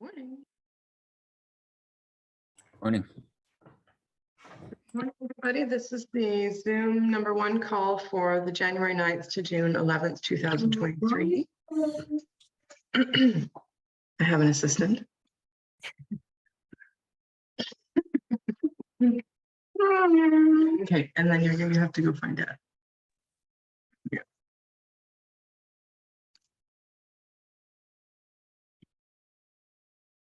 Morning. Morning. Morning, everybody. This is the Zoom #1 call for the January 9th to June 11th, 2023. I have an assistant. Okay, and then you have to go find Dad. Yeah.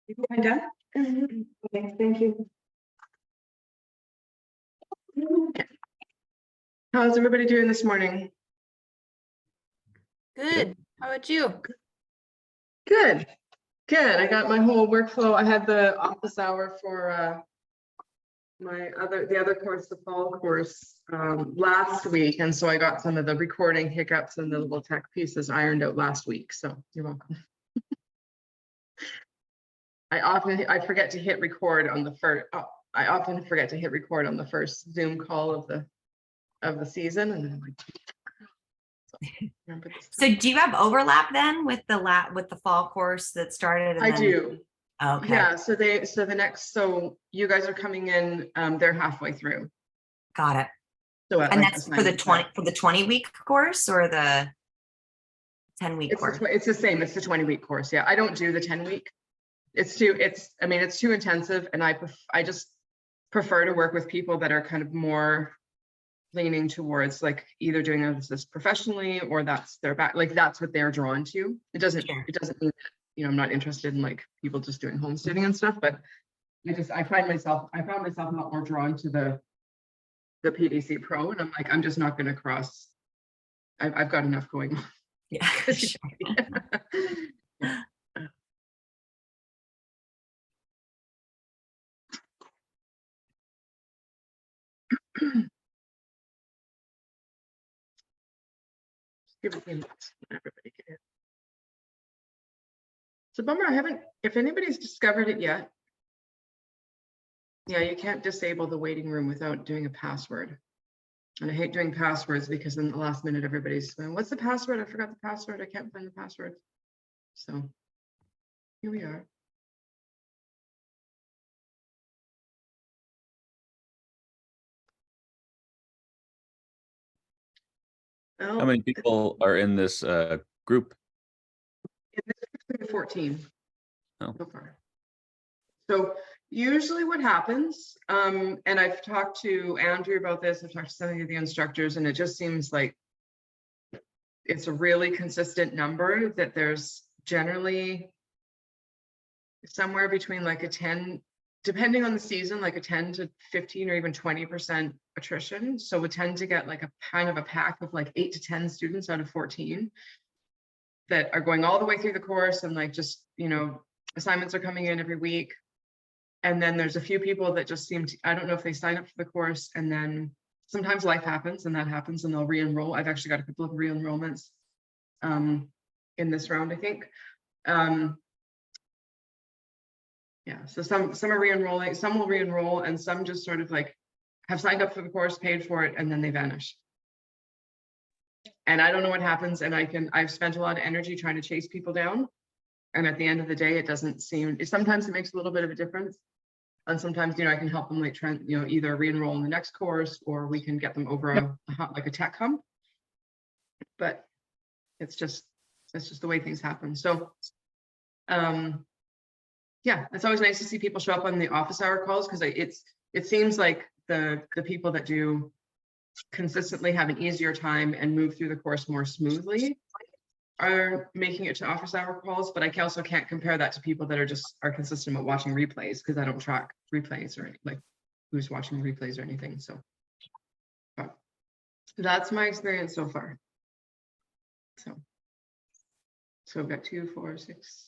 You go find Dad? Okay, thank you. Okay. How's everybody doing this morning? Good. How about you? Good. Good. I got my whole workflow. I had the office hour for the other course, the fall course, last week, and so I got some of the recording hiccups and the little tech pieces ironed out last week. So you're welcome. I forget to hit record on the first. I often forget to hit record on the first Zoom call of the season, and then I'm like. So do you have overlap then with the fall course that started? I do. Okay. Yeah. So you guys are coming in. They're halfway through. Got it. So And that's for the 20-week course or the 10-week course? It's the same. It's the 20-week course. Yeah. I don't do the 10-week. It's too intensive, and I just prefer to work with people that are kind of more leaning towards like either doing this professionally or that's their back, like that's what they're drawn to. It doesn't mean that, I'm not interested in like people just doing homesteading and stuff, but I found myself a lot more drawn to the PDC-PRO, and I'm like, I'm just not going to cross. I've got enough going on. Yeah. Sure. Give it a minute. Everybody get in. It's a bummer. If anybody's discovered it yet. Yeah, you can't disable the waiting room without doing a password. And I hate doing passwords because in the last minute, everybody's going, what's the password? I forgot the password. I can't find the password. So here we are. Well, How many people are in this group? In this 14 Oh. so far. So usually what happens, and I've talked to Andrew about this, I've talked to some of the instructors, and it just seems like it's a really consistent number, that there's generally somewhere between like a 10, depending on the season, like a 10 to 15 or even 20% attrition. So we tend to get like a kind of a pack of like 8 to 10 students out of 14 that are going all the way through the course, and like just, assignments are coming in every week. And then there's a few people that just seem to, I don't know if they sign up for the course, and then sometimes life happens and that happens and they'll re-enroll. I've actually got a couple of re-enrollments in this round, I think. Yeah, so some are re-enrolling, some will re-enroll, and some just sort of like have signed up for the course, paid for it, and then they vanish. And I don't know what happens, and I've spent a lot of energy trying to chase people down. And at the end of the day, it doesn't seem, sometimes it makes a little bit of a difference. And sometimes, I can help them like either re-enroll in the next course, or we can get them over like a tech hump. But it's just the way things happen. So, yeah, it's always nice to see people show up on the office hour calls, because it seems like the people that do consistently have an easier time and move through the course more smoothly are making it to office hour calls. But I also can't compare that to people that are consistent with watching replays, because I don't track replays or like who's watching replays or anything. So that's my experience so far. So we've got 2, 4, 6,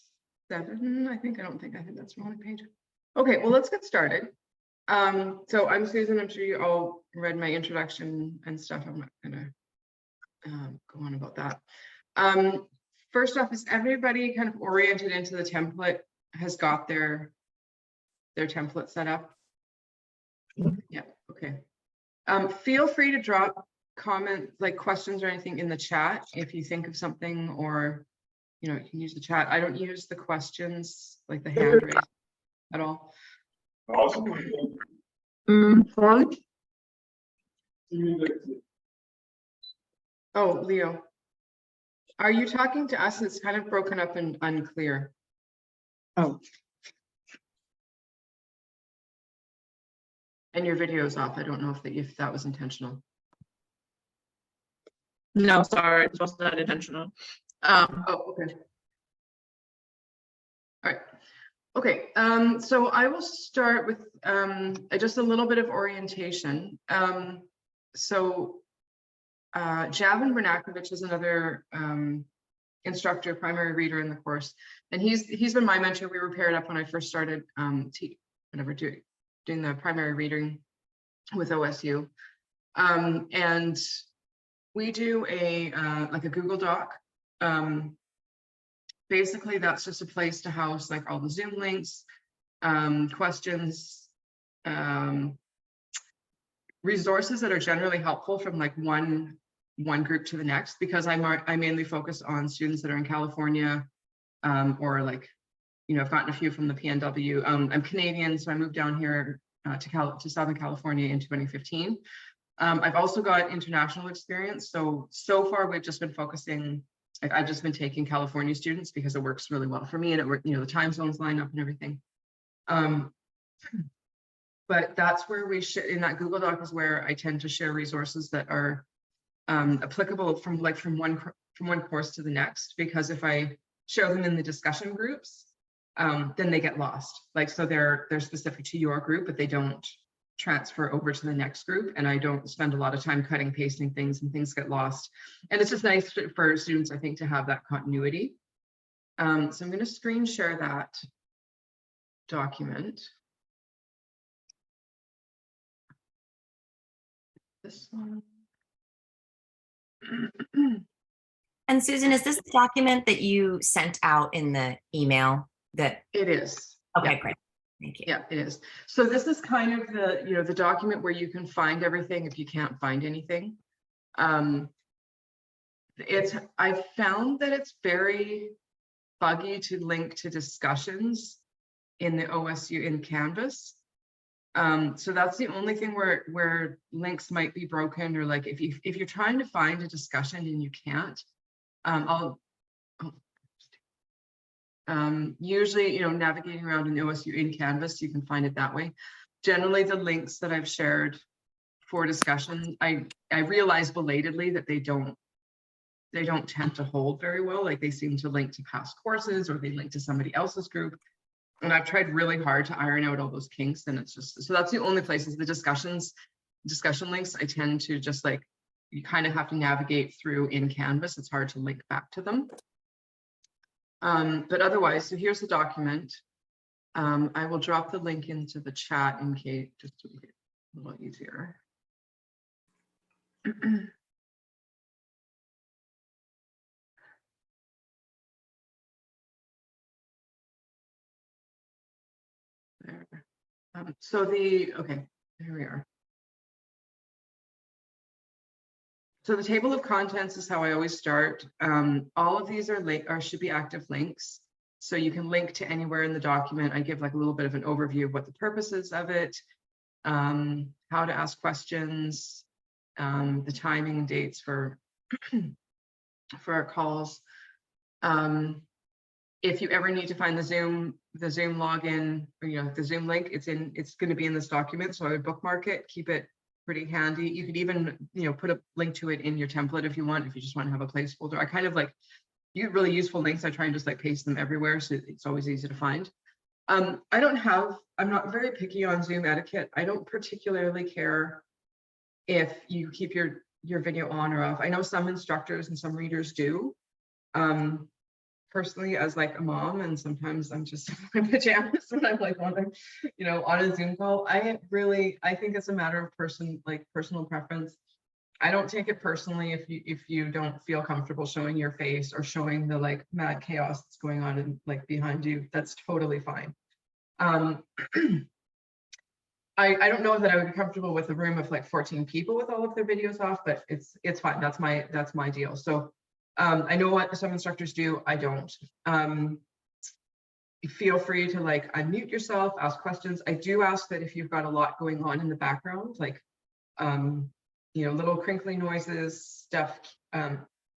7. I think that's the wrong page. Okay, well, let's get started. So I'm Susan. I'm sure you all read my introduction and stuff. I'm not gonna go on about that. First off, is everybody kind of oriented into the template, has got their template set up? Yeah, okay. Feel free to drop comments, like questions or anything in the chat if you think of something, or you know, you can use the chat. I don't use the questions, like the hand raise at all. Sorry? Oh, Leo. Are you talking to us? It's kind of broken up and unclear. Oh, And your video is off. I don't know if that was intentional. no, sorry, it was not intentional. Oh, okay. All right. Okay, so I will start with just a little bit of orientation. So Javin Bernakovich is another instructor, primary reader in the course, and he's been my mentor. We were paired up when I first started doing the primary reading with OSU, and we do a like a Google Doc. Basically, that's just a place to house like all the Zoom links, questions, resources that are generally helpful from like one group to the next, because I mainly focus on students that are in California, or like, you know, I've gotten a few from the PNW. I'm Canadian, so I moved down here to Southern California in 2015. I've also got international experience. So far we've just been focusing, like I've just been taking California students because it works really well for me, and it works, you know, the time zones line up and everything. But that's where we should, in that Google Doc is where I tend to share resources that are applicable from one course to the next, because if I show them in the discussion groups, then they get lost. Like, so they're specific to your group, but they don't transfer over to the next group, and I don't spend a lot of time cutting, pasting things, and things get lost. And it's just nice for students, I think, to have that continuity. So I'm going to screen share that document. This one. And Susan, is this the document that you sent out in the email that? It is. Okay, Yeah. great. Thank you. Yeah, it is. So this is kind of the, you know, the document where you can find everything if you can't find anything. I found that it's very buggy to link to discussions in the OSU in Canvas. So that's the only thing where links might be broken, or like if you're trying to find a discussion and you can't, usually, you know, navigating around in OSU in Canvas, you can find it that way. Generally, the links that I've shared for discussion, I realize belatedly that they don't tend to hold very well. Like they seem to link to past courses, or they link to somebody else's group. And I've tried really hard to iron out all those kinks, and it's just, so that's the only places, the discussion links, I tend to just like, you kind of have to navigate through in Canvas. It's hard to link back to them. But otherwise, so here's the document. I will drop the link into the chat in case, just to make it a little easier. There. Okay, here we are. So the table of contents is how I always start. All of these should be active links. So you can link to anywhere in the document. I give like a little bit of an overview of what the purpose is of it, how to ask questions, the timing and dates for our calls. If you ever need to find the Zoom login, or, you know, the Zoom link, it's going to be in this document. So I would bookmark it, keep it pretty handy. You could even, you know, put a link to it in your template if you want, if you just want to have a placeholder. I kind of like, you really useful links. I try and just like paste them everywhere, so it's always easy to find. I'm not very picky on Zoom etiquette. I don't particularly care if you keep your video on or off. I know some instructors and some readers do. Personally, as like a mom, and sometimes I'm just in my pajamas when I'm like on a Zoom call. I think it's a matter of personal preference. I don't take it personally if you don't feel comfortable showing your face or showing the like mad chaos that's going on in like behind you. That's totally fine. I don't know that I would be comfortable with a room of like 14 people with all of their videos off, but it's fine. That's my deal. So I know what some instructors do, I don't. Feel free to like unmute yourself, ask questions. I do ask that if you've got a lot going on in the background, like, you know, little crinkly noises, stuff,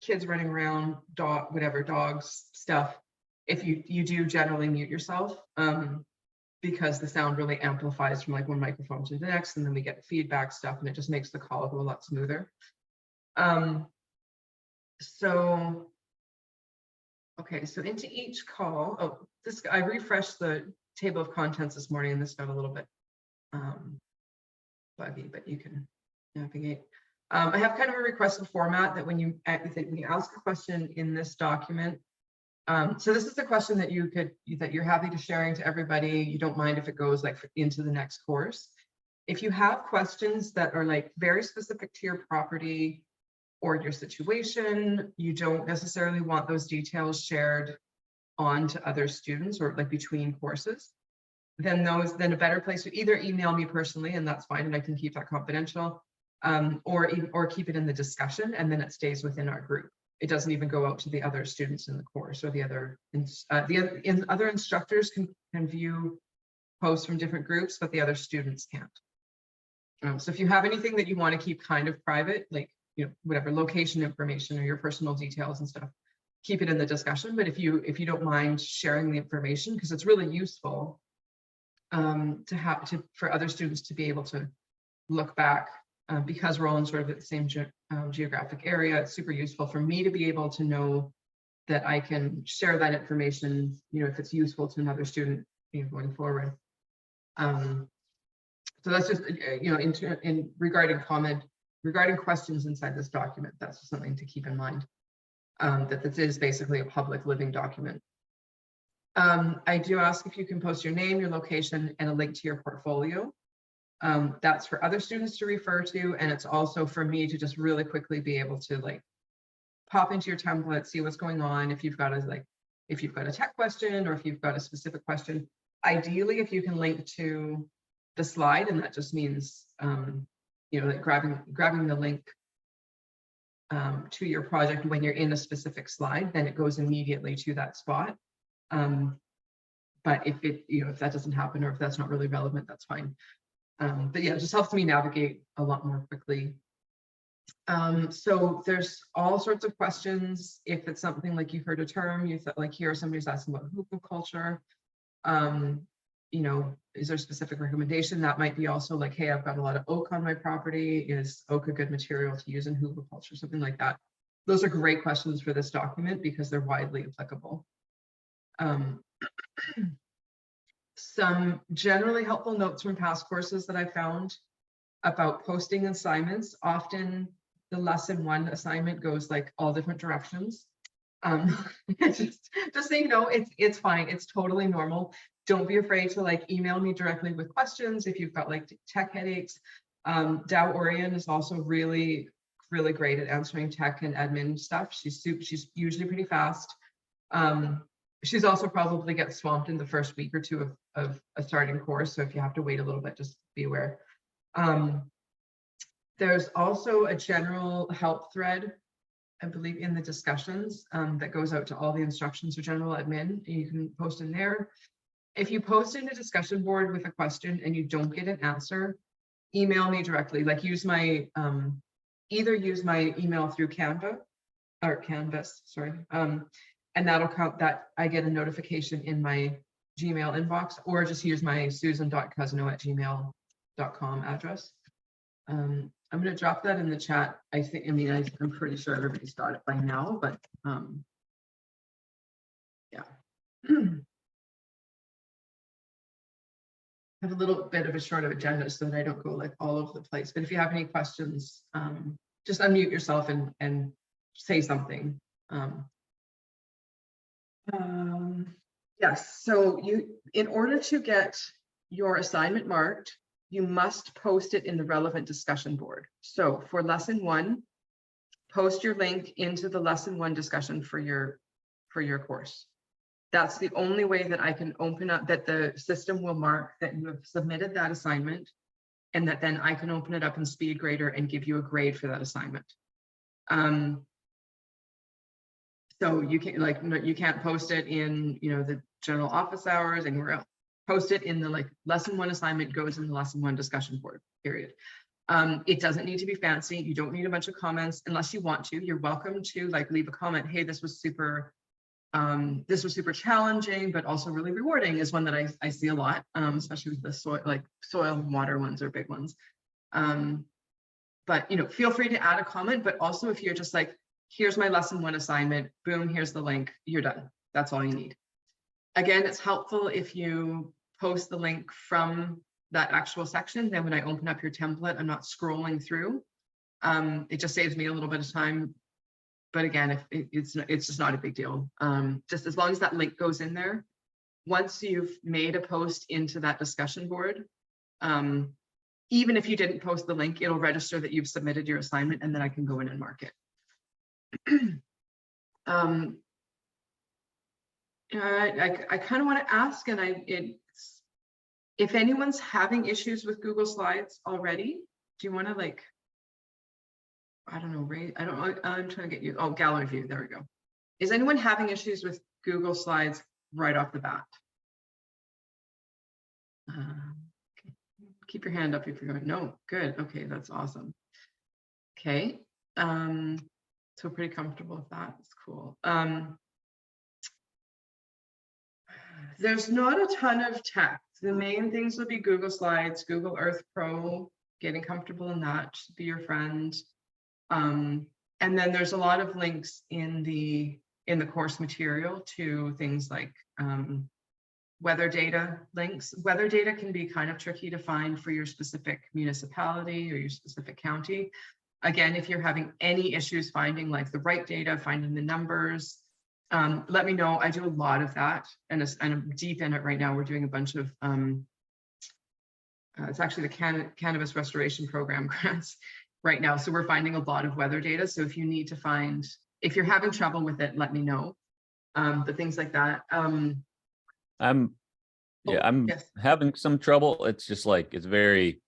kids running around, dogs, stuff. If you do generally mute yourself, because the sound really amplifies from like one microphone to the next, and then we get feedback stuff, and it just makes the call go a lot smoother. So, okay, so into each call, oh, this, I refreshed the table of contents this morning, and this got a little bit buggy, but you can navigate. I have kind of a requested format that when you ask a question in this document, so this is the question that you're happy to sharing to everybody. You don't mind if it goes like into the next course. If you have questions that are like very specific to your property or your situation, you don't necessarily want those details shared on to other students or like between courses, then a better place to either email me personally, and that's fine, and I can keep that confidential, or keep it in the discussion, and then it stays within our group. It doesn't even go out to the other students in the course, or the other instructors can view posts from different groups, but the other students can't. So if you have anything that you want to keep kind of private, like, you know, whatever location information or your personal details and stuff, keep it in the discussion. But if you don't mind sharing the information, because it's really useful for other students to be able to look back, because we're all in sort of the same geographic area. It's super useful for me to be able to know that I can share that information, you know, if it's useful to another student, you know, going forward. So that's just, you know, regarding questions inside this document, that's just something to keep in mind, that this is basically a public living document. I do ask if you can post your name, your location, and a link to your portfolio. That's for other students to refer to, and it's also for me to just really quickly be able to like pop into your template, see what's going on. If you've got a tech question, or if you've got a specific question, ideally, if you can link to the slide, and that just means, you know, like grabbing the link to your project when you're in a specific slide, then it goes immediately to that spot. But if that doesn't happen, or if that's not really relevant, that's fine. But yeah, it just helps me navigate a lot more quickly. So there's all sorts of questions. If it's something like you heard a term, you thought like here somebody's asking about hookah culture, you know, is there a specific recommendation? That might be also like, hey, I've got a lot of oak on my property. Is oak a good material to use in hookah culture? Something like that. Those are great questions for this document because they're widely applicable. Some generally helpful notes from past courses that I found about posting assignments. Often the lesson 1 assignment goes like all different directions. Just so you know, it's fine. It's totally normal. Don't be afraid to like email me directly with questions if you've got like tech headaches. Dow Orion is also really great at answering tech and admin stuff. She's usually pretty fast. She's also probably gets swamped in the first week or two of a starting course. So if you have to wait a little bit, just be aware. There's also a general help thread, I believe, in the discussions that goes out to all the instructions or general admin. You can post in there. If you post in a discussion board with a question and you don't get an answer, email me directly. Like use my either use my email through Canvas, sorry. And that'll count that I get a notification in my Gmail inbox, or just use my susan.cousino@gmail.com address. I'm going to drop that in the chat. I'm pretty sure everybody's got it by now, but yeah. I have a little bit of a short agenda so that I don't go like all over the place. But if you have any questions, just unmute yourself and say something. Yes, so in order to get your assignment marked, you must post it in the relevant discussion board. So for lesson 1, post your link into the lesson 1 discussion for your course. That's the only way that I can open up, that the system will mark that you have submitted that assignment, and that then I can open it up in SpeedGrader and give you a grade for that assignment. So you can't like, no, you can't post it in, you know, the general office hours, anywhere else. Post it in the like lesson 1 assignment goes in the lesson 1 discussion board, period. It doesn't need to be fancy. You don't need a bunch of comments unless you want to. You're welcome to like leave a comment. Hey, this was super challenging, but also really rewarding is one that I see a lot, especially with the soil and water ones are big ones. But, you know, feel free to add a comment, but also if you're just like, here's my lesson 1 assignment, boom, here's the link, you're done. That's all you need. Again, it's helpful if you post the link from that actual section. Then when I open up your template, I'm not scrolling through. It just saves me a little bit of time. But again, if it's just not a big deal. Just as long as that link goes in there. Once you've made a post into that discussion board, even if you didn't post the link, it'll register that you've submitted your assignment, and then I can go in and mark it. I kind of want to ask, and if anyone's having issues with Google Slides already, do you want to like, I don't know, Ray, I don't know, I'm trying to get you, oh, gallery view, there we go. Is anyone having issues with Google Slides right off the bat? Keep your hand up if you're going, no, good, okay, that's awesome. Okay, so pretty comfortable with that, it's cool. There's not a ton of text. The main things would be Google Slides, Google Earth Pro, getting comfortable in that should be your friend. And then there's a lot of links in the course material to things like weather data links. Weather data can be kind of tricky to find for your specific municipality or your specific county. Again, if you're having any issues finding like the right data, finding the numbers, let me know. I do a lot of that, and I'm deep in it right now. We're doing a bunch of it's actually the Cannabis Restoration Program grants right now. So we're finding a lot of weather data. So if you need to find, if you're having trouble with it, let me know. But things like that. I'm yes. having some trouble. It's just like, it's very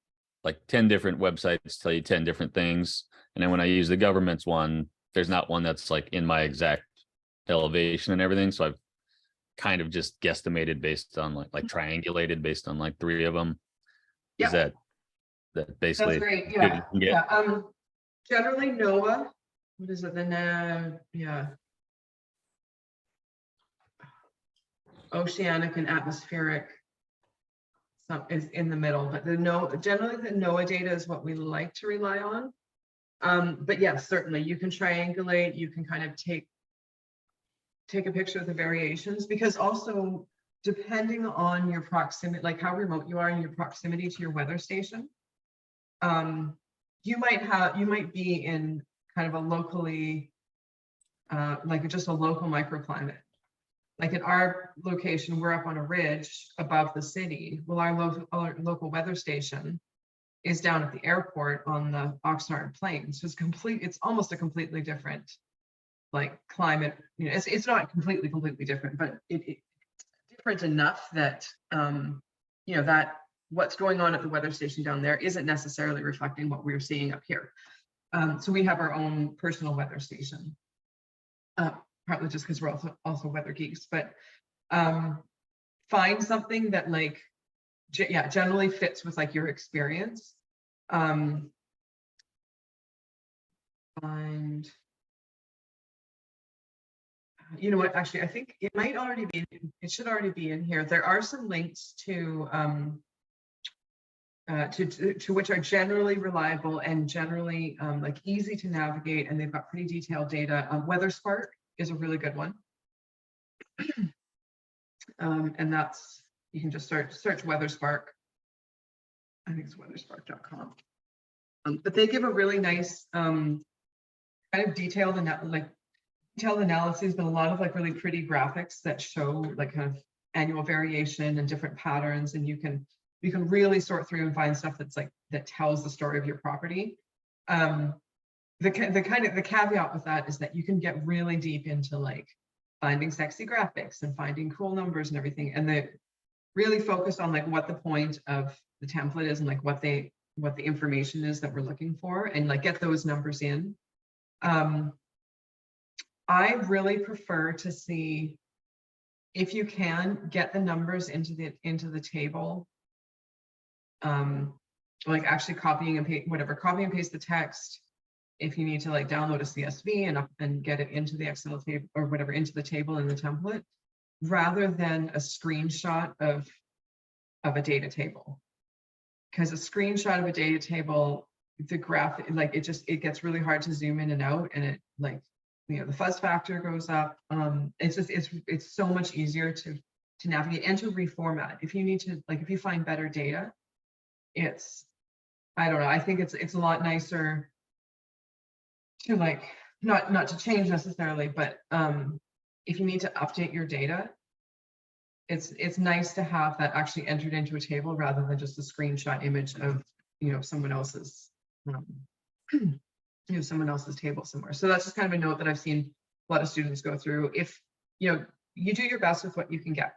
like 10 different websites tell you 10 different things. And then when I use the government's one, there's not one that's like in my exact elevation and everything. So I've kind of just guesstimated based on like triangulated based on like 3 of them. Yeah. Is that basically? That's great. Yeah. Yeah. Generally NOAA, what is it? The yeah. Oceanic and atmospheric is in the middle, but generally the NOAA data is what we like to rely on. But yes, certainly you can triangulate, you can kind of take a picture of the variations, because also depending on your proximity, like how remote you are in your proximity to your weather station, you might be in kind of a locally like just a local microclimate. Like at our location, we're up on a ridge above the city. Well, our local weather station is down at the airport on the Oxnard Plains. So it's almost a completely different like climate. You know, it's not completely different, but it's different enough that you know, that what's going on at the weather station down there isn't necessarily reflecting what we're seeing up here. So we have our own personal weather station. Partly just because we're also weather geeks, but find something that like, generally fits with like your experience. Find, you know what, actually, I think it might already be, it should already be in here. There are some links to which are generally reliable and generally like easy to navigate, and they've got pretty detailed data. WeatherSpark is a really good one. And that's, you can just search WeatherSpark. I think it's weatherspark.com. But they give a really nice kind of detailed analyses, but a lot of like really pretty graphics that show like kind of annual variation and different patterns, and you can really sort through and find stuff that's like that tells the story of your property. The caveat with that is that you can get really deep into like finding sexy graphics and finding cool numbers and everything, and they really focus on like what the point of the template is and like what the information is that we're looking for, and like get those numbers in. I really prefer to see, if you can, get the numbers into the table. Like actually copying and paste, whatever, copy and paste the text. If you need to like download a CSV and get it into the Excel table or whatever, into the table in the template, rather than a screenshot of a data table. Because a screenshot of a data table, the graph, like it gets really hard to zoom in and out, and it like, you know, the fuzz factor goes up. It's so much easier to navigate and to reformat. If you need to, like, if you find better data, I don't know, I think it's a lot nicer to like, not to change necessarily, but if you need to update your data, it's nice to have that actually entered into a table rather than just a screenshot image of, you know, someone else's someone else's table somewhere. So that's just kind of a note that I've seen a lot of students go through. If you know, you do your best with what you can get,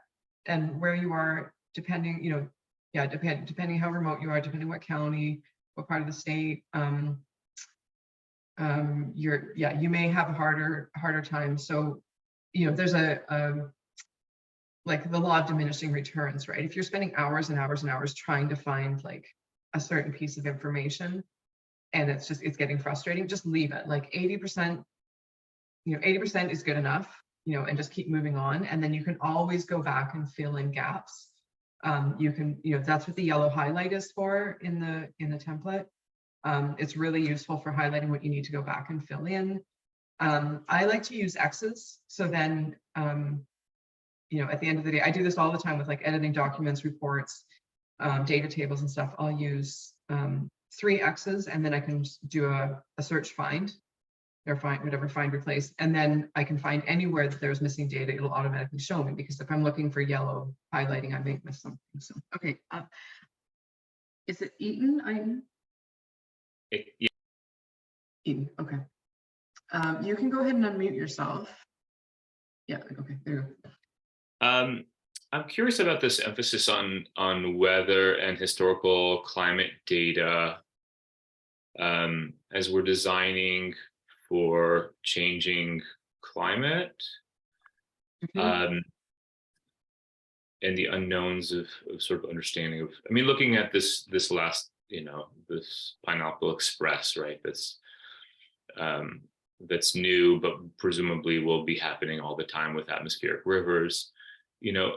and where you are, depending, you know, yeah, depending how remote you are, depending what county, what part of the state, you may have a harder time. So, you know, there's like the law of diminishing returns, right? If you're spending hours and hours and hours trying to find like a certain piece of information, and it's getting frustrating, just leave it. Like 80%, you know, 80% is good enough, you know, and just keep moving on. And then you can always go back and fill in gaps. You can, you know, that's what the yellow highlight is for in the template. It's really useful for highlighting what you need to go back and fill in. I like to use X's. So then, you know, at the end of the day, I do this all the time with like editing documents, reports, data tables and stuff. I'll use 3 X's, and then I can do a search find, or find whatever, find replace, and then I can find anywhere that there's missing data. It'll automatically show me, because if I'm looking for yellow highlighting, I may miss something. So okay, is it Eaton? Yeah. Eaton, okay. You can go ahead and unmute yourself. Yeah, okay, there you go. I'm curious about this emphasis on weather and historical climate data as we're designing for changing climate, and the unknowns of sort of understanding of, I mean, looking at this last, you know, this Pineapple Express, right? That's new, but presumably will be happening all the time with atmospheric rivers. You know,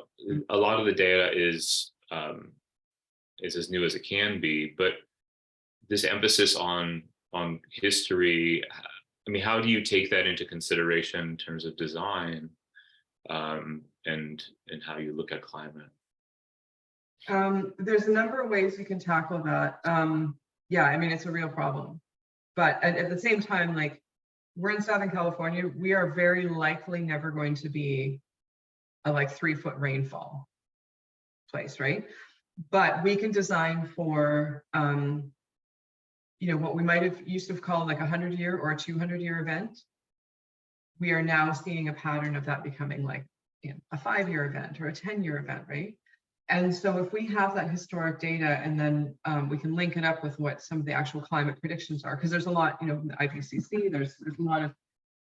a lot of the data is as new as it can be, but this emphasis on history, I mean, how do you take that into consideration in terms of design, and how you look at climate? There's a number of ways you can tackle that. Yeah, I mean, it's a real problem, but at the same time, like, we're in Southern California, we are very likely never going to be a like 3-foot rainfall place, right? But we can design for, you know, what we might have used to call like a 100-year or a 200-year event. We are now seeing a pattern of that becoming like, you know, a 5-year event or a 10-year event, right? And so if we have that historic data, and then we can link it up with what some of the actual climate predictions are, because there's a lot, you know, the IPCC, there's a lot of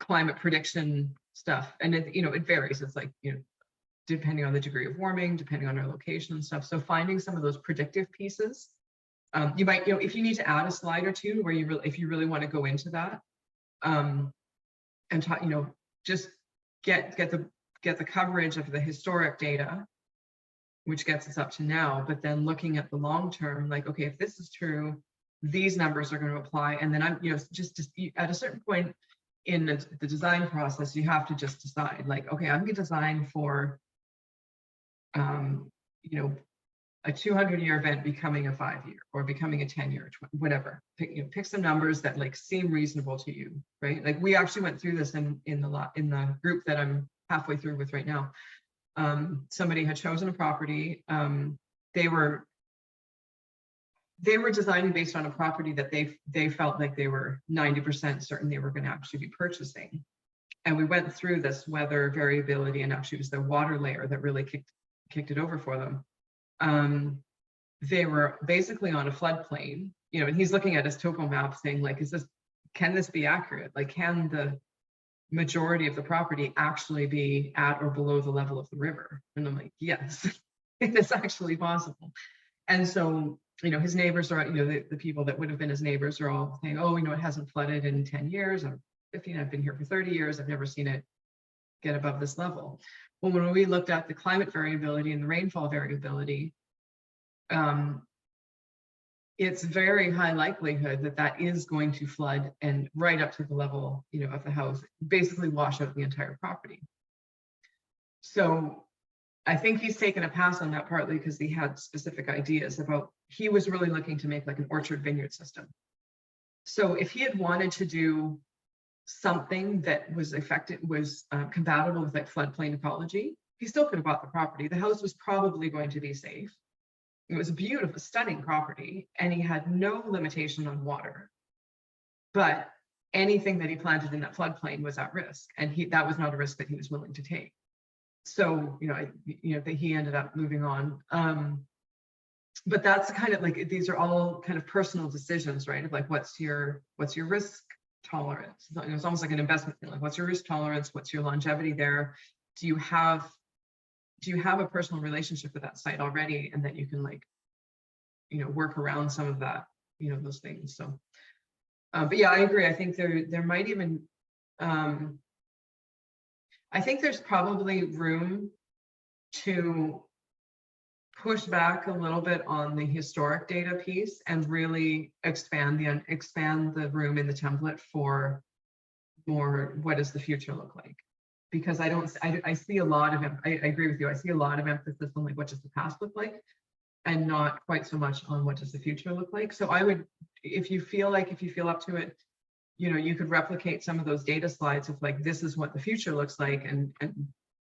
climate prediction stuff, and it, you know, it varies. It's like, you know, depending on the degree of warming, depending on our location and stuff. So finding some of those predictive pieces, you might, you know, if you need to add a slide or two where you really, if you really want to go into that, and talk, you know, just get the coverage of the historic data, which gets us up to now, but then looking at the long term, like, okay, if this is true, these numbers are going to apply. And then I'm, you know, just at a certain point in the design process, you have to just decide, like, okay, I'm going to design for, you know, a 200-year event becoming a 5-year, or becoming a 10-year, whatever. Pick some numbers that like seem reasonable to you, right? Like we actually went through this in the group that I'm halfway through with right now. Somebody had chosen a property. They were designing based on a property that they felt like they were 90% certain they were going to actually be purchasing. And we went through this weather variability, and actually it was the water layer that really kicked it over for them. They were basically on a floodplain, you know, and he's looking at his topo map saying, like, can this be accurate? Like, can the majority of the property actually be at or below the level of the river? And I'm like, yes, it is actually possible. And so, you know, his neighbors are, you know, the people that would have been his neighbors are all saying, oh, you know, it hasn't flooded in 10 years or 15, I've been here for 30 years. I've never seen it get above this level. Well, when we looked at the climate variability and the rainfall variability, it's very high likelihood that that is going to flood and right up to the level, you know, of the house, basically wash out the entire property. So I think he's taken a pass on that partly because he had specific ideas about, he was really looking to make like an orchard vineyard system. So if he had wanted to do something that was compatible with like floodplain ecology, he still could have bought the property. The house was probably going to be safe. It was a beautiful, stunning property, and he had no limitation on water. But anything that he planted in that floodplain was at risk, and that was not a risk that he was willing to take. So, you know, that he ended up moving on. But that's kind of like, these are all kind of personal decisions, right? Of like, what's your risk tolerance? It's almost like an investment thing. Like, what's your risk tolerance? What's your longevity there? Do you have a personal relationship with that site already, and that you can, like, you know, work around some of that, you know, those things. So, but yeah, I agree. I think there might even, I think there's probably room to push back a little bit on the historic data piece and really expand the room in the template for more, what does the future look like? Because I see a lot of, I agree with you, I see a lot of emphasis on like, what does the past look like? And not quite so much on what does the future look like. So I would, if you feel up to it, you know, you could replicate some of those data slides of like, this is what the future looks like, and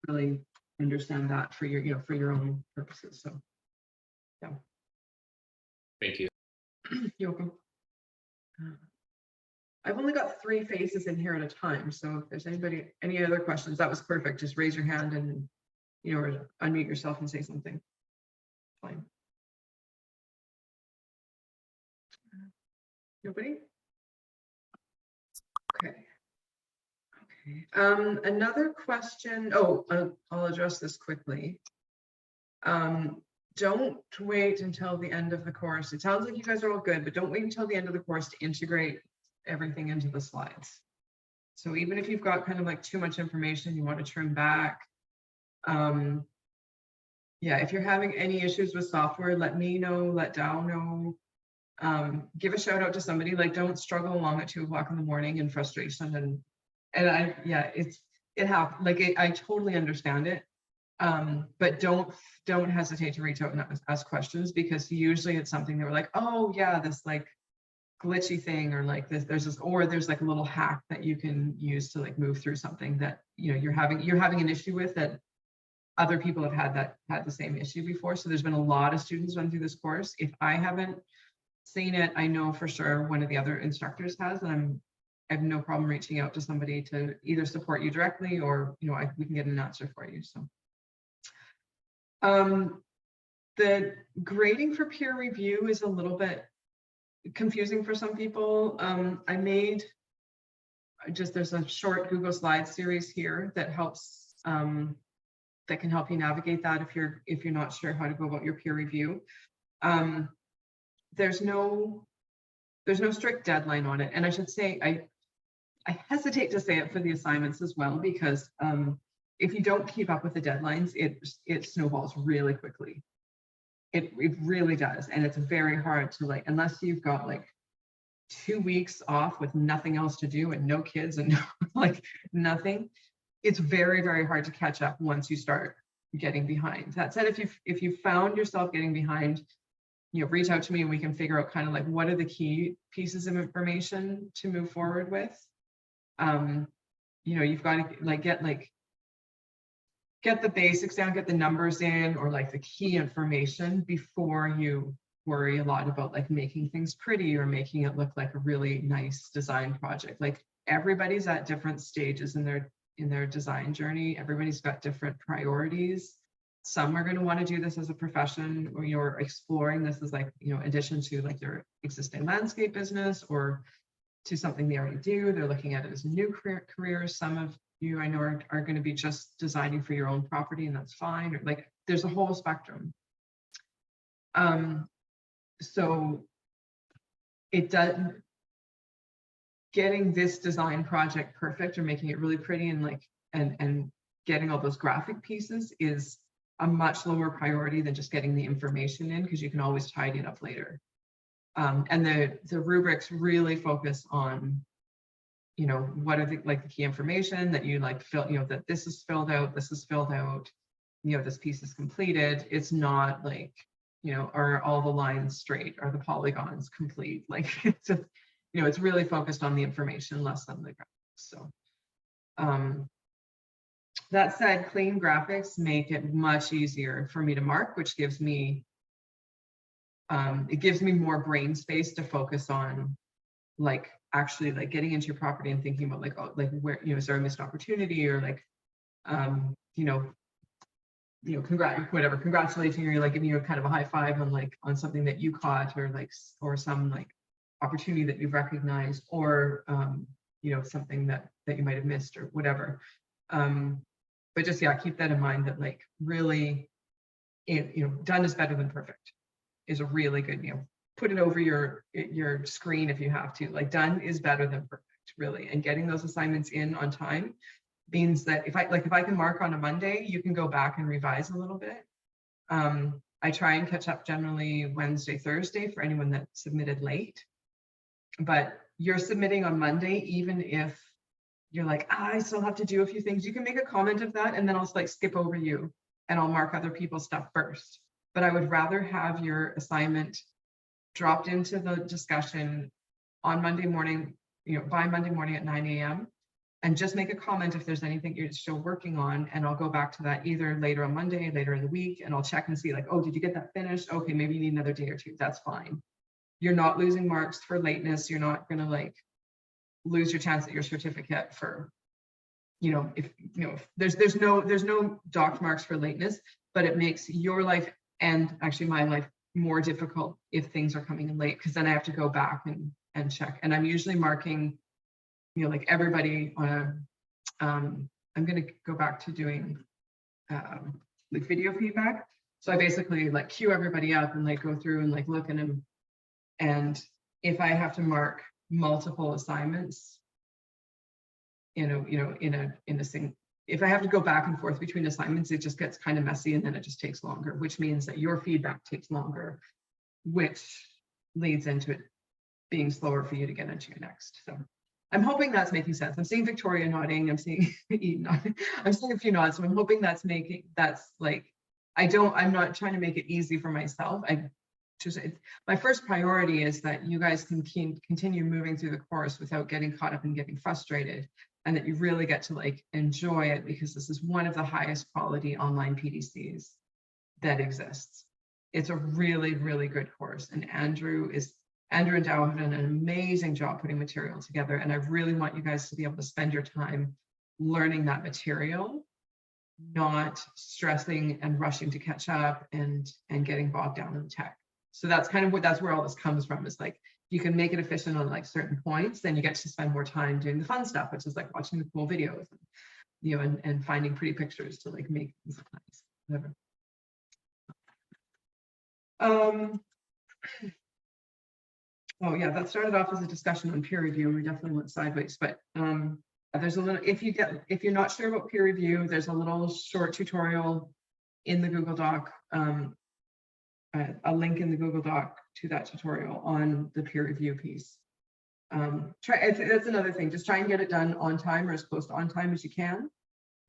really understand that for your, you know, for your own purposes. So, yeah. Thank you. You're welcome. I've only got 3 faces in here at a time. So if there's any other questions, that was perfect. Just raise your hand and, you know, or unmute yourself and say something. Fine. Nobody? Okay. Another question. Oh, I'll address this quickly. Don't wait until the end of the course. It sounds like you guys are all good, but don't wait until the end of the course to integrate everything into the slides. So even if you've got kind of like too much information, you want to trim back. Yeah, if you're having any issues with software, let me know, let Dow know. Give a shout out to somebody. Like, don't struggle along at 2 o'clock in the morning in frustration. And it happens. Like, I totally understand it. But don't hesitate to reach out and ask questions, because usually it's something that we're like, oh yeah, this like glitchy thing, or like this, there's like a little hack that you can use to like move through something that, you know, you're having an issue with, that other people have had the same issue before. So there's been a lot of students run through this course. If I haven't seen it, I know for sure one of the other instructors has, and I have no problem reaching out to somebody to either support you directly, or, you know, we can get an answer for you. So the grading for peer review is a little bit confusing for some people. I made there's a short Google Slides series here that helps, that can help you navigate that if you're not sure how to go about your peer review. There's no strict deadline on it, and I should say I hesitate to say it for the assignments as well, because if you don't keep up with the deadlines, it snowballs really quickly. It really does, and it's very hard to, like, unless you've got like 2 weeks off with nothing else to do and no kids and like nothing, it's very, very hard to catch up once you start getting behind. That said, if you found yourself getting behind, you know, reach out to me and we can figure out kind of like what are the key pieces of information to move forward with. You know, you've got to like get the basics down, get the numbers in, or like the key information before you worry a lot about like making things pretty or making it look like a really nice design project. Like, everybody's at different stages in their design journey. Everybody's got different priorities. Some are going to want to do this as a profession, or you're exploring this as like, you know, addition to like their existing landscape business, or to something they already do. They're looking at it as a new career. Some of you I know are going to be just designing for your own property, and that's fine. Or like there's a whole spectrum. So it does, getting this design project perfect or making it really pretty and like and getting all those graphic pieces is a much lower priority than just getting the information in, because you can always tidy it up later. And the rubrics really focus on, you know, what are the like the key information that you like fill, you know, that this is filled out, you know, this piece is completed. It's not like, you know, are all the lines straight? Are the polygons complete? Like it's a, you know, it's really focused on the information less than the graphics. So that said, clean graphics make it much easier for me to mark, which gives me it gives me more brain space to focus on like actually like getting into your property and thinking about like, oh, like where, you know, is there a missed opportunity, or like you know, congratulating, or like giving you a kind of a high five on like on something that you caught, or like or some like opportunity that you've recognized, or you know, something that you might have missed or whatever. But just, yeah, keep that in mind that like really, you know, done is better than perfect is a really good, you know, put it over your screen if you have to. Like done is better than perfect, really. And getting those assignments in on time means that if I can mark on a Monday, you can go back and revise a little bit. I try and catch up generally Wednesday, Thursday for anyone that submitted late. But you're submitting on Monday, even if you're like, I still have to do a few things, you can make a comment of that, and then I'll like skip over you and I'll mark other people's stuff first. But I would rather have your assignment dropped into the discussion on Monday morning, you know, by Monday morning at 9 a.m. and just make a comment if there's anything you're still working on, and I'll go back to that either later on Monday, later in the week, and I'll check and see like, oh, did you get that finished? Okay, maybe you need another day or two. That's fine. You're not losing marks for lateness. You're not going to like lose your chance at your certificate for, you know, if you know, if there's no docked marks for lateness, but it makes your life and actually my life more difficult if things are coming in late, because then I have to go back and check. And I'm usually marking, you know, like everybody on a I'm going to go back to doing like video feedback. So I basically like queue everybody up and like go through and like look at them. And if I have to mark multiple assignments, in a single, if I have to go back and forth between assignments, it just gets kind of messy, and then it just takes longer, which means that your feedback takes longer, which leads into it being slower for you to get into your next. So I'm hoping that's making sense. I'm seeing Victoria nodding. I'm seeing Eden nodding. I'm seeing a few nods. So I'm hoping that's like, I'm not trying to make it easy for myself. My first priority is that you guys can continue moving through the course without getting caught up and getting frustrated, and that you really get to like enjoy it, because this is one of the highest quality online PDCs that exists. It's a really, really good course, and Andrew and Dow have done an amazing job putting material together, and I really want you guys to be able to spend your time learning that material, not stressing and rushing to catch up and getting bogged down in tech. So that's kind of that's where all this comes from, is like, you can make it efficient on like certain points, then you get to spend more time doing the fun stuff, which is like watching the cool videos, and, you know, and finding pretty pictures to like make things look nice, whatever. Oh yeah, that started off as a discussion on peer review, and we definitely went sideways, but there's a little, if you're not sure about peer review, there's a little short tutorial in the Google Doc, a link in the Google Doc to that tutorial on the peer review piece. That's another thing, just try and get it done on time, or as close to on time as you can,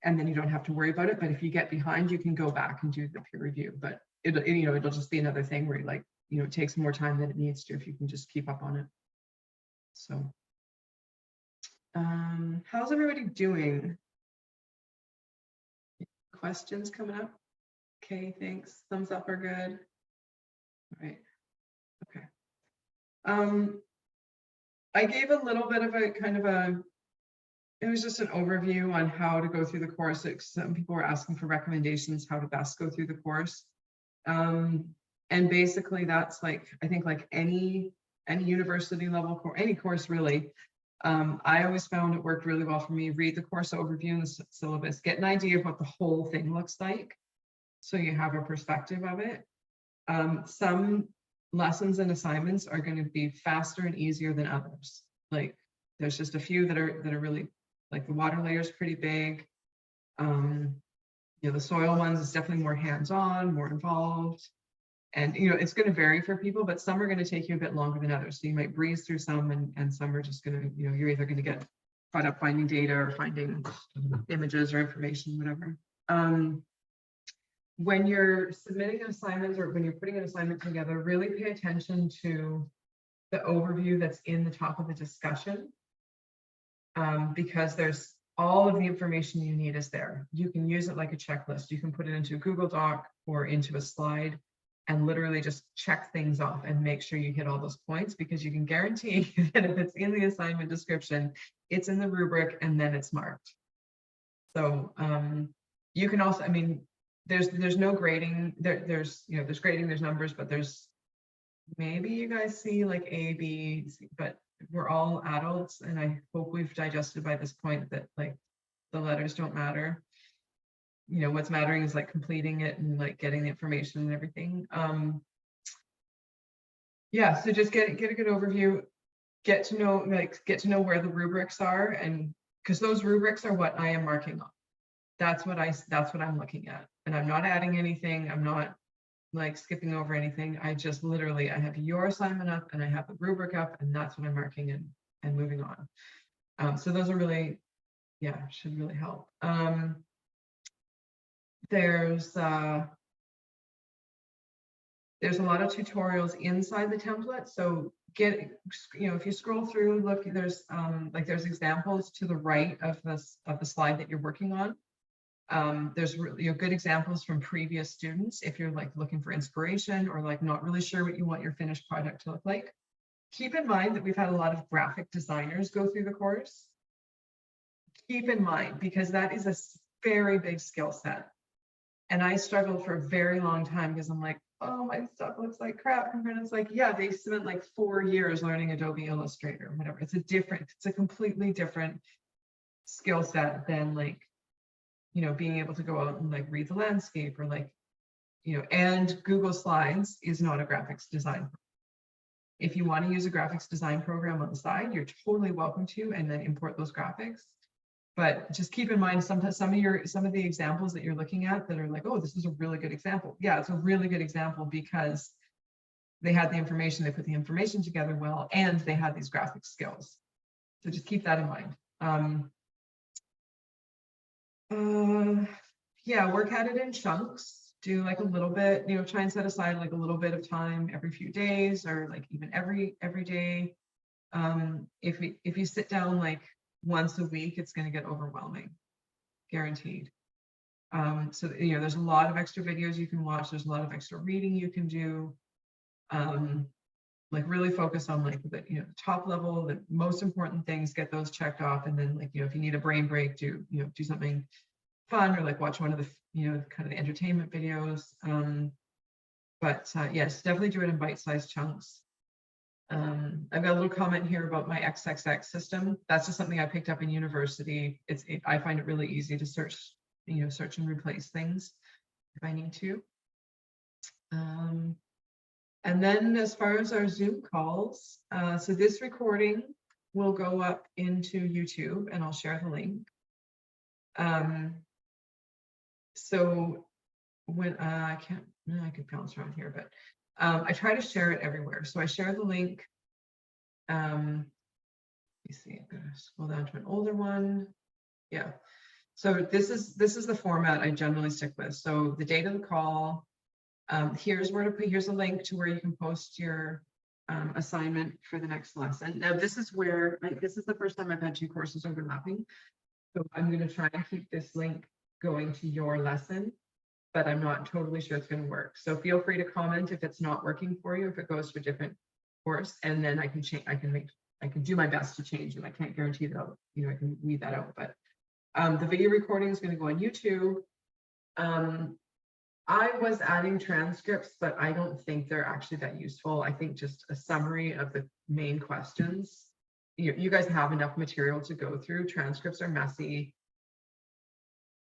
and then you don't have to worry about it. But if you get behind, you can go back and do the peer review, but it'll just be another thing where like, you know, it takes more time than it needs to if you can just keep up on it. So how's everybody doing? Questions coming up? Okay, thanks. Thumbs up are good. All right. Okay. I gave a little bit of a kind of it was just an overview on how to go through the course. Some people were asking for recommendations how to best go through the course. And basically that's like, I think like any any university level course, any course really. I always found it worked really well for me. Read the course overview and the syllabus, get an idea of what the whole thing looks like, so you have a perspective of it. Some lessons and assignments are going to be faster and easier than others. Like there's just a few that are really, like the water layer is pretty big. You know, the soil ones is definitely more hands-on, more involved. And, you know, it's going to vary for people, but some are going to take you a bit longer than others. So you might breeze through some and some are just going to, you know, you're either going to get caught up finding data or finding images or information, whatever. When you're submitting an assignment or when you're putting an assignment together, really pay attention to the overview that's in the top of the discussion, because there's all of the information you need is there. You can use it like a checklist. You can put it into a Google Doc or into a slide and literally just check things off and make sure you hit all those points, because you can guarantee that if it's in the assignment description, it's in the rubric and then it's marked. So you can also, I mean, there's no grading, there's you know, there's grading, there's numbers, but there's, maybe you guys see like A, B, C, but we're all adults, and I hope we've digested by this point that like the letters don't matter. You know, what's mattering is like completing it and like getting the information and everything. Yeah, so just get a good overview, get to know where the rubrics are, and because those rubrics are what I am marking on. That's what I'm looking at, and I'm not adding anything. I'm not like skipping over anything. I just literally, I have your assignment up and I have the rubric up, and that's what I'm marking and moving on. So those are really, yeah, should really help. There's a lot of tutorials inside the template. So you know, if you scroll through, look, there's examples to the right of the slide that you're working on. There's really good examples from previous students if you're like looking for inspiration or like not really sure what you want your finished product to look like. Keep in mind that we've had a lot of graphic designers go through the course. Keep in mind, because that is a very big skill set. And I struggled for a very long time because I'm like, oh, my stuff looks like crap. And it's like, yeah, they spent like 4 years learning Adobe Illustrator or whatever. It's a completely different skill set than like, you know, being able to go out and like read the landscape or like, you know, and Google Slides is not a graphics design. If you want to use a graphics design program on the side, you're totally welcome to, and then import those graphics. But just keep in mind, sometimes some of the examples that you're looking at that are like, oh, this is a really good example. Yeah, it's a really good example because they had the information, they put the information together well, and they had these graphic skills. So just keep that in mind. Yeah, work at it in chunks. Do like a little bit, you know, try and set aside like a little bit of time every few days, or like even every day. If you sit down like once a week, it's going to get overwhelming, guaranteed. So you know, there's a lot of extra videos you can watch. There's a lot of extra reading you can do. Like really focus on like the, you know, the top level, the most important things, get those checked off, and then like, you know, if you need a brain break, do something fun, or like watch one of the, you know, kind of the entertainment videos. But yes, definitely do it in bite-sized chunks. I've got a little comment here about my XXX system. That's just something I picked up in university. I find it really easy to search and replace things if I need to. And then as far as our Zoom calls, so this recording will go up into YouTube, and I'll share the link. So when I could bounce around here, but I try to share it everywhere. So I share the link. Let me see, I'm gonna scroll down to an older one. Yeah. So this is the format I generally stick with. So the date of the call. Here's a link to where you can post your assignment for the next lesson. Now this is the first time I've had 2 courses overlapping. So I'm going to try and keep this link going to your lesson, but I'm not totally sure it's going to work. So feel free to comment if it's not working for you, if it goes to a different course, and then I can change. I can do my best to change it. I can't guarantee that I can weed that out, but the video recording is going to go on YouTube. I was adding transcripts, but I don't think they're actually that useful. I think just a summary of the main questions. You guys have enough material to go through. Transcripts are messy.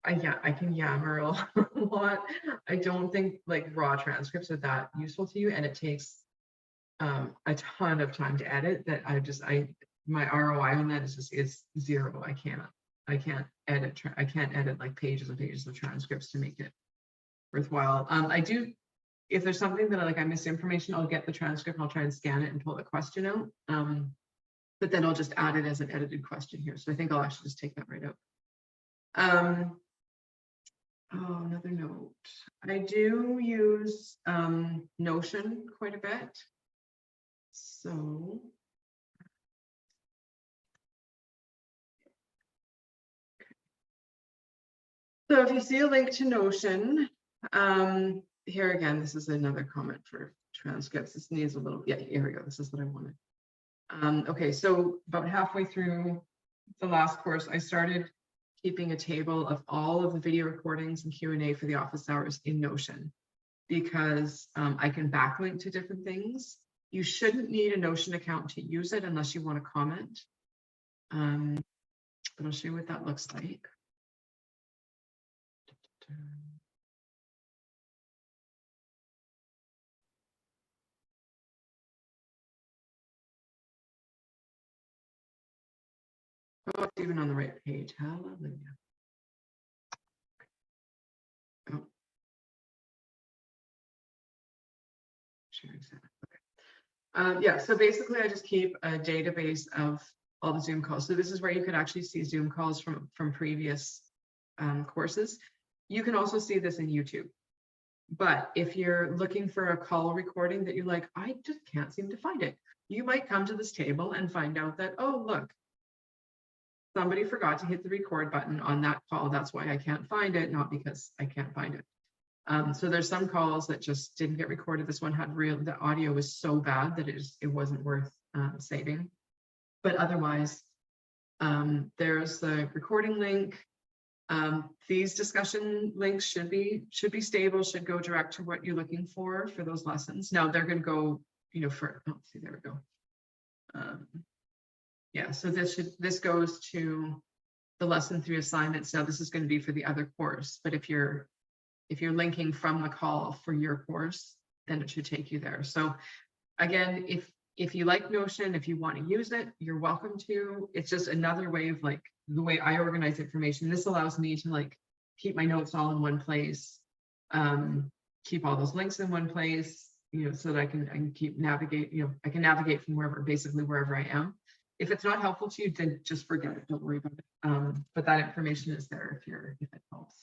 I can yammer a lot. I don't think like raw transcripts are that useful to you, and it takes a ton of time to edit that my ROI on that is zero. I can't edit like pages and pages of transcripts to make it worthwhile. I do, if there's something that I miss information, I'll get the transcript and I'll try and scan it and pull the question out. But then I'll just add it as an edited question here. So I think I'll actually just take that right out. Oh, another note. I do use Notion quite a bit. So if you see a link to Notion, here again, this is another comment for transcripts. This needs a little, yeah, here we go. This is what I wanted. Okay, so about halfway through the last course, I started keeping a table of all of the video recordings and Q&A for the office hours in Notion, because I can backlink to different things. You shouldn't need a Notion account to use it unless you want to comment. But I'll show you what that looks like. Oh, it's even on the right page. Hallelujah. Oh. Sharing set. Okay. Yeah, so basically I just keep a database of all the Zoom calls. So this is where you could actually see Zoom calls from previous courses. You can also see this in YouTube. But if you're looking for a call recording that you're like, I just can't seem to find it, you might come to this table and find out that, oh, look, somebody forgot to hit the record button on that call. That's why I can't find it, not because I can't find it. So there's some calls that just didn't get recorded. This one had the audio was so bad that it wasn't worth saving. But otherwise, there's the recording link. These discussion links should be stable, should go direct to what you're looking for those lessons. Now they're going to go, for, oh, see, there we go. Yeah, so this goes to the lesson 3 assignments. Now this is going to be for the other course, but if you're linking from the call for your course, then it should take you there. So again, if you like Notion, if you want to use it, you're welcome to. It's just another way of like the way I organize information. This allows me to like keep my notes all in one place, keep all those links in one place, so that I can keep navigate, I can navigate from basically wherever I am. If it's not helpful to you, then just forget it. Don't worry about it. But that information is there if it helps.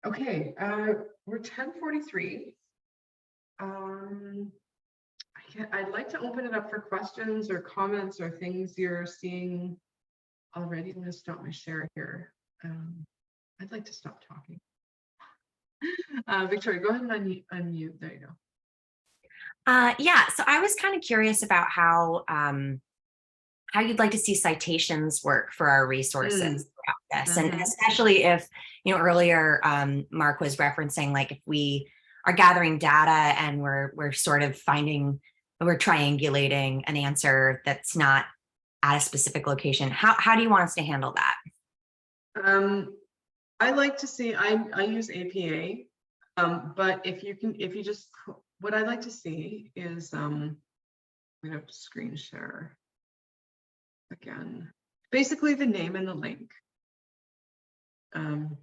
Okay, we're 10:43. I'd like to open it up for questions or comments or things you're seeing already. I'm going to stop my share here. I'd like to stop talking. Victoria, go ahead and unmute. There you go. Yeah, so I was kind of curious about how you'd like to see citations work for our resources throughout this, and especially if, earlier Mark was referencing, like, if we are gathering data and we're sort of we're triangulating an answer that's not at a specific location. How do you want us to handle that? I like to see, I use APA, but what I like to see is, I'm going to screen share again, basically the name and the link. I'm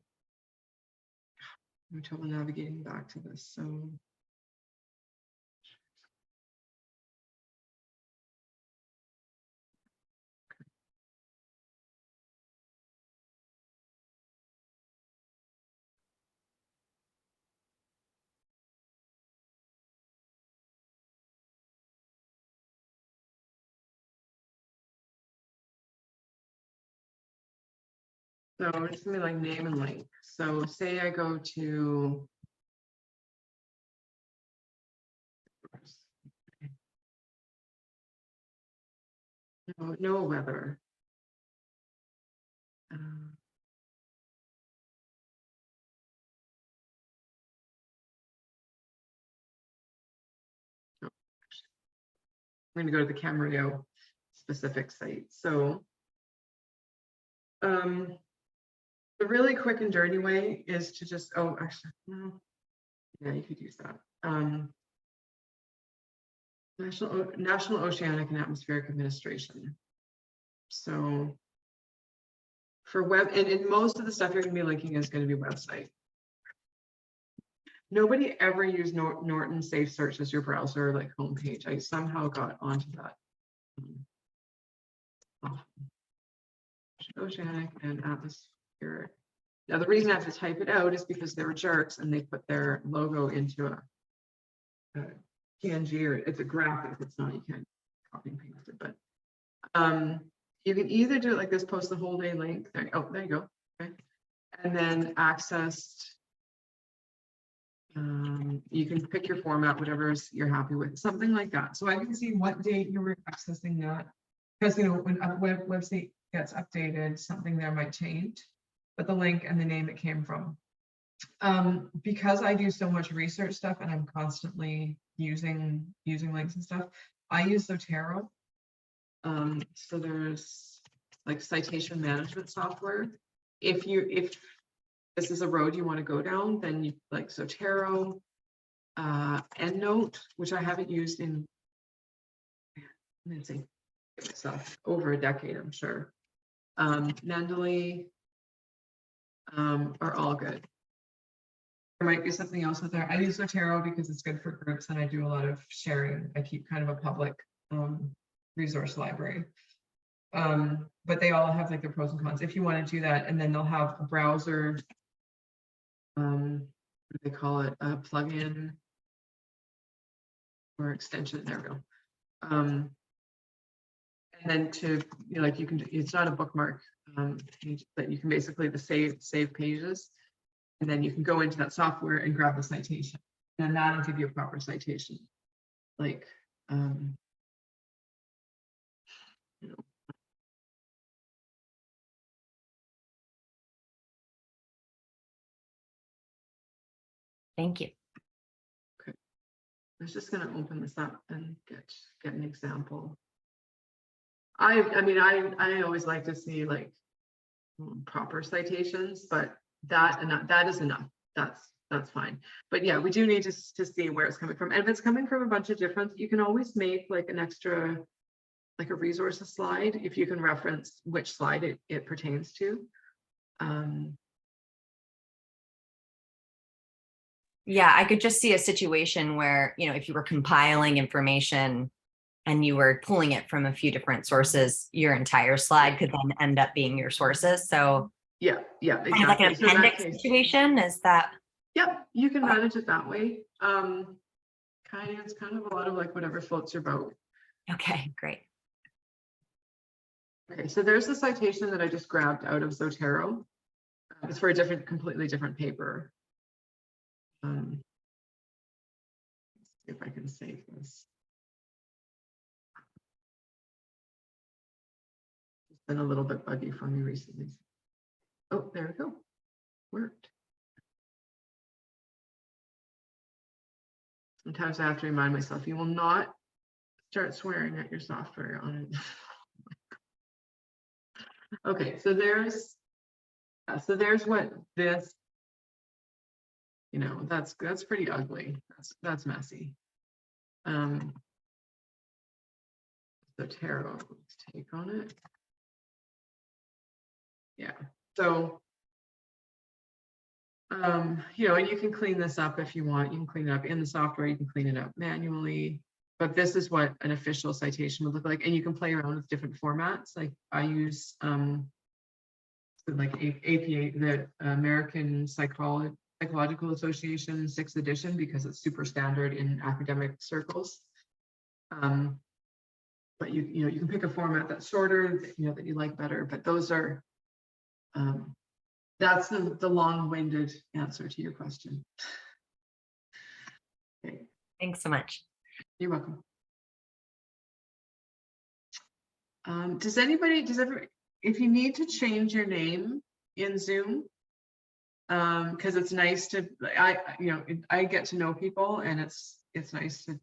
trouble navigating back to this. So it's gonna be like name and link. So say I go to no weather. going to go to the Camarillo specific site. So the really quick and dirty way is to just, oh, actually, no. Yeah, you could use that. National Oceanic and Atmospheric Administration. So for web, and most of the stuff you're going to be linking is going to be website. Nobody ever used Norton Safe Search as your browser like homepage. I somehow got onto that. Oceanic and atmospheric. Now the reason I have to type it out is because they were jerks and they put their logo into a PNG, or it's a graphic. It's not, you can't copy and paste it, but you can either do it like this, post the whole day link. There, oh, there you go. Okay, and then accessed. You can pick your format, whatever you're happy with, something like that. So I can see what date you were accessing that, because you know when a website gets updated, something there might change, but the link and the name it came from. Because I do so much research stuff and I'm constantly using links and stuff, I use Zotero. So there's like citation management software. If this is a road you want to go down, then you like Zotero, EndNote, which I haven't used in, let's see, myself over a decade, I'm sure. Mendeley are all good. There might be something else out there. I use Zotero because it's good for groups and I do a lot of sharing. I keep kind of a public resource library. But they all have like their pros and cons if you want to do that. And then they'll have a browser, what do they call it? A plugin or extension. There we go. And then to, you know, like you can, it's not a bookmark, but you can basically save pages. And then you can go into that software and grab the citation. And that'll give you a proper citation. Like, you know. Thank you. Okay. I was just going to open this up and get an example. I mean, I always like to see like proper citations, but that is enough. That's fine. But yeah, we do need to see where it's coming from. And if it's coming from a bunch of different, you can always make like an extra, like a resources slide if you can reference which slide it pertains to. Yeah, I could just see a situation where, you know, if you were compiling information and you were pulling it from a few different sources, your entire slide could then end up being your sources. So yeah, exactly. kind of like an appendix situation, is that? Yep, you can manage it that way. It's kind of a lot of like whatever floats your boat. Okay, great. Okay, so there's the citation that I just grabbed out of Zotero. It's for a completely different paper. Let's see if I can save this. It's been a little bit buggy for me recently. Oh, there we go. Worked. Sometimes I have to remind myself, you will not start swearing at your software on it. Okay, so there's what this, you know, that's pretty ugly. That's messy. Zotero, let's take on it. Yeah, so you know, and you can clean this up if you want. You can clean it up in the software, you can clean it up manually, but this is what an official citation would look like. And you can play around with different formats. Like I use like APA, the American Psychological Association 6th edition, because it's super standard in academic circles. But you know, you can pick a format that's shorter, you know, that you like better, but those are that's the long-winded answer to your question. Okay. Thanks so much. You're welcome. If you need to change your name in Zoom, because it's nice to, I get to know people, and it's nice to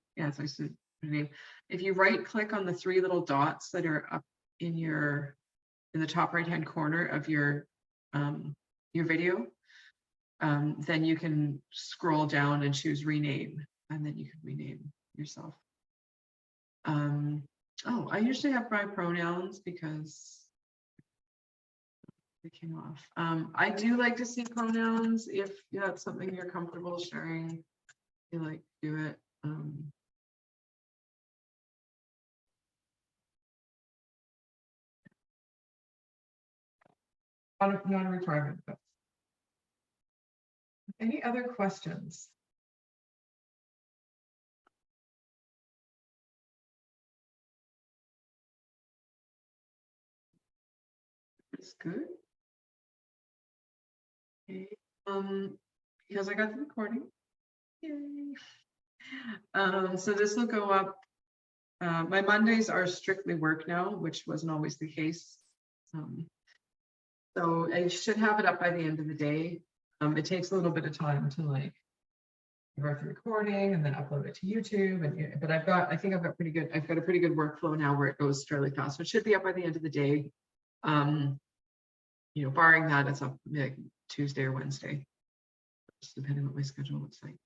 name. If you right click on the three little dots that are up in the top right hand corner of your video, then you can scroll down and choose rename, and then you can rename yourself. Oh, I usually have my pronouns because they came off. I do like to see pronouns if that's something you're comfortable sharing. You like to do it. Not a requirement, but any other questions? That's good. Okay. Because I got the recording. Yay. So this will go up. My Mondays are strictly work now, which wasn't always the case. So I should have it up by the end of the day. It takes a little bit of time to like write the recording and then upload it to YouTube. But I think I've got a pretty good workflow now where it goes fairly fast. So it should be up by the end of the day. Barring that, it's up like Tuesday or Wednesday, just depending on what my schedule looks like.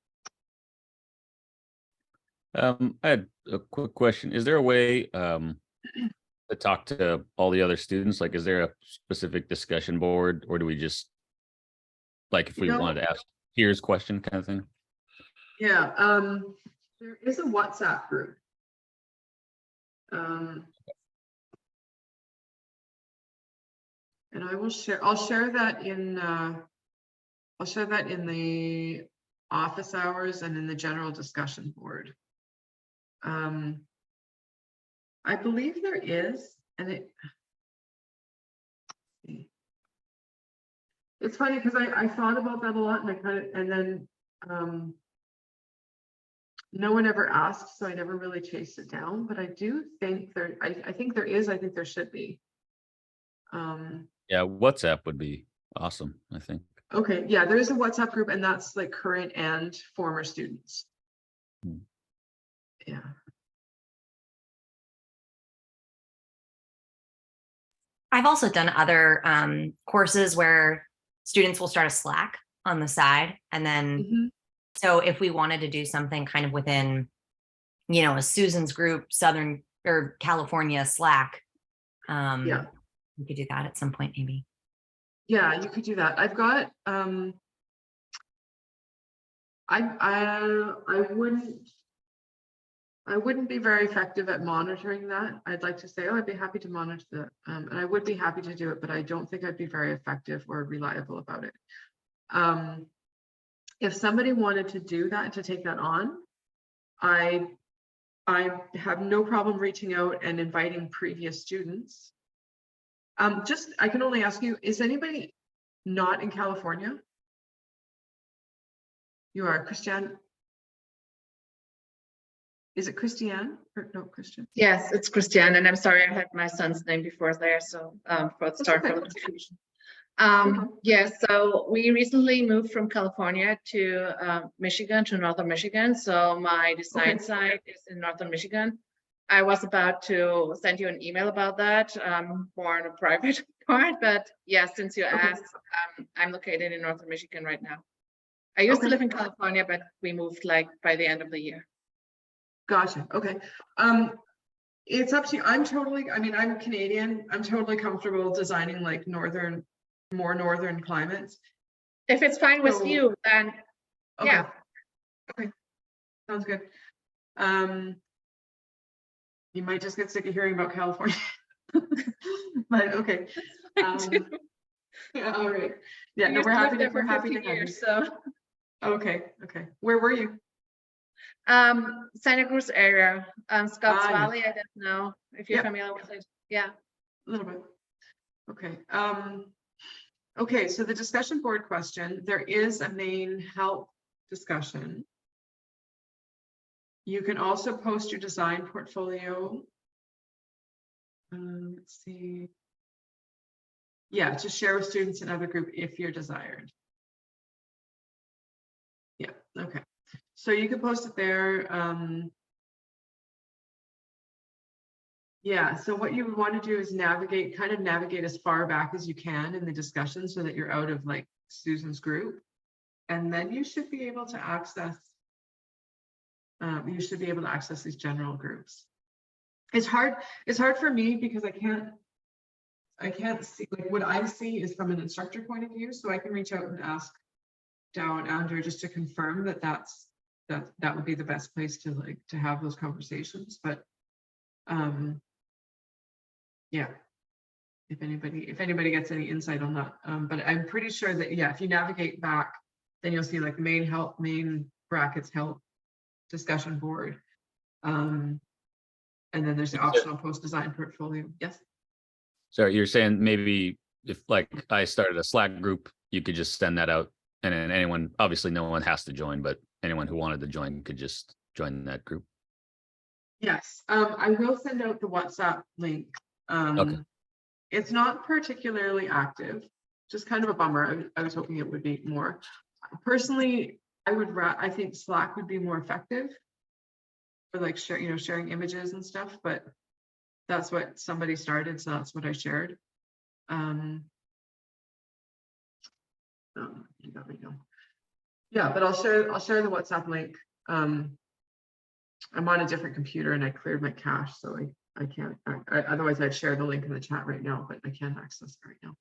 I had a quick question. Is there a way to talk to all the other students? Like, is there a specific discussion board, or do we just, like, if we wanted to ask here's question kind of thing? Yeah, there is a WhatsApp group. And I'll share that in the office hours and in the general discussion board. I believe there is, and it's funny because I thought about that a lot, and then no one ever asked, so I never really chased it down. But I do think I think there is. I think there should be. Yeah, WhatsApp would be awesome, I think. Okay, yeah, there is a WhatsApp group, and that's like current and former students. Yeah. I've also done other courses where students will start a Slack on the side. And then, so if we wanted to do something kind of within, a Susan's group, Southern or California Slack, Yeah. we could do that at some point, maybe. Yeah, you could do that. I've got, I wouldn't be very effective at monitoring that. I'd like to say, oh, I'd be happy to monitor that. And I would be happy to do it, but I don't think I'd be very effective or reliable about it. If somebody wanted to do that, to take that on, I have no problem reaching out and inviting previous students. I can only ask you, is anybody not in California? You are, Christiane? Is it Christiane or no, Christian? Yes, it's Christiane, and I'm sorry I had my son's name before there, so for the start for the confusion. Yes, so we recently moved from California to Michigan, to northern Michigan. So my design site is in northern Michigan. I was about to send you an email about that, more on a private part, but yes, since you asked, I'm located in northern Michigan right now. I used to live in California, but we moved like by the end of the year. Gotcha. Okay. It's up to you. I'm Canadian. I'm totally comfortable designing like more northern climates. If it's fine with you, then yeah. Okay. Sounds good. You might just get sick of hearing about California. But okay. Yeah, all right. Yeah, no, we're happy to have you. So okay. Where were you? Santa Cruz area, Scotts Valley. I don't know if you're familiar with it. Yeah, a little bit. Okay. Okay, so the discussion board question, there is a main help discussion. You can also post your design portfolio. Let's see. Yeah, to share with students in other group if you're desired. Yeah, okay. So you can post it there. Yeah, so what you would want to do is kind of navigate as far back as you can in the discussion so that you're out of like Susan's group. And then you should be able to access these general groups. It's hard for me because I can't see, like what I see is from an instructor point of view, so I can reach out and ask Dow and Andrew just to confirm that that would be the best place to have those conversations. But yeah, if anybody gets any insight on that, but I'm pretty sure that, yeah, if you navigate back, then you'll see like main brackets help discussion board, and then there's the optional post design portfolio. Yes. So you're saying maybe if like I started a Slack group, you could just send that out, and then anyone, obviously no one has to join, but anyone who wanted to join could just join that group. Yes, I will send out the WhatsApp link. Okay. It's not particularly active, just kind of a bummer. I was hoping it would be more. Personally, I think Slack would be more effective for like sharing images and stuff, but that's what somebody started, so that's what I shared. You got me now. Yeah, but I'll share the WhatsApp link. I'm on a different computer and I cleared my cache, so I can't. Otherwise, I'd share the link in the chat right now, but I can't access it right now.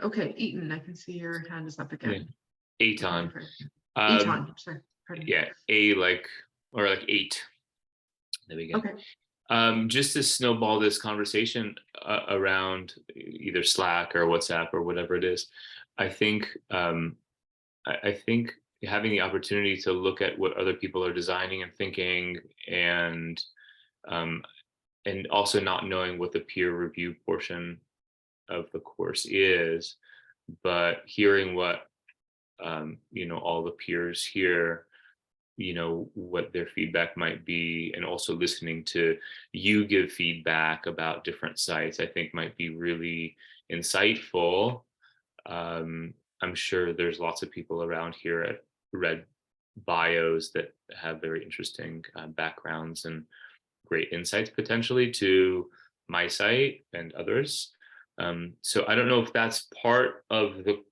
Okay, Eaton, I can see your hand is up again. Aton. Eaton, sorry. Pardon. Yeah, like 8. There we go. Okay. Just to snowball this conversation around either Slack or WhatsApp or whatever it is, I think I think having the opportunity to look at what other people are designing and thinking, and also not knowing what the peer review portion of the course is, but hearing what all the peers hear, what their feedback might be, and also listening to you give feedback about different sites, I think might be really insightful. I'm sure there's lots of people around here at Red Bios that have very interesting backgrounds and great insights potentially to my site and others. So I don't know if that's part of the